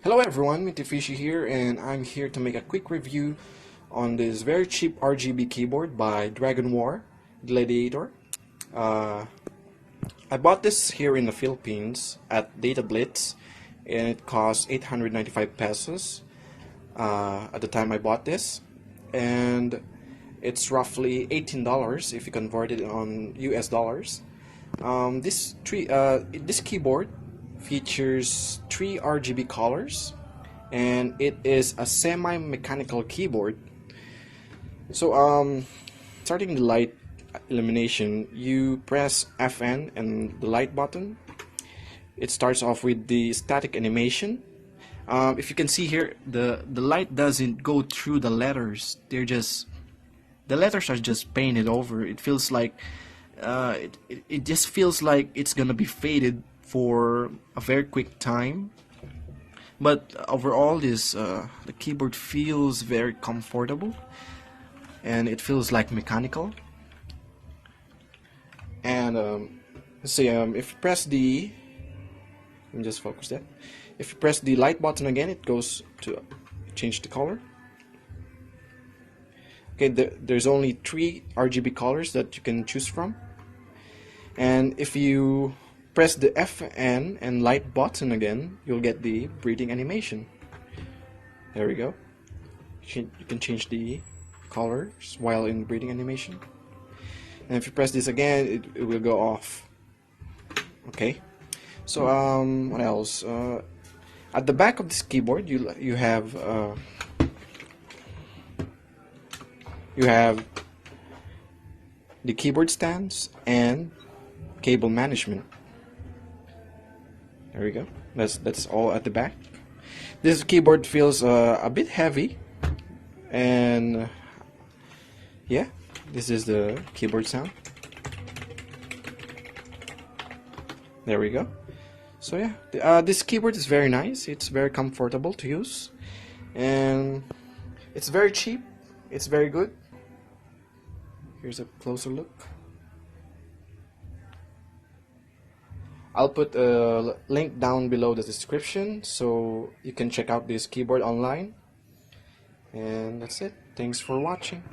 Hello everyone, MintyFishy here, and I'm here to make a quick review on this very cheap RGB keyboard by Dragonwar, Gladiator. I bought this here in the Philippines at Data Blitz, and it cost 895 pesos at the time I bought this, and it's roughly $18 if you convert it on US dollars. This keyboard features 3 RGB colors, and it is a semi-mechanical keyboard. So starting the light illumination, you press FN and the light button. It starts off with the static animation. If you can see here, the light doesn't go through the letters. The letters are just painted over. It feels like it just feels like it's gonna be faded for a very quick time. But overall, the keyboard feels very comfortable, and it feels like mechanical. And let's see, if you press the, let me just focus that. If you press the light button again, it goes to change the color. Okay, there's only 3 RGB colors that you can choose from. And if you press the FN and light button again, you'll get the breathing animation. There we go. You can change the colors while in breathing animation. And if you press this again, it will go off. Okay. So what else? At the back of this keyboard, you have the keyboard stands and cable management. There we go. That's all at the back. This keyboard feels a bit heavy, and yeah, this is the keyboard sound. There we go. So yeah, this keyboard is very nice. It's very comfortable to use, and it's very cheap. It's very good. Here's a closer look. I'll put a link down below the description so you can check out this keyboard online. And that's it. Thanks for watching.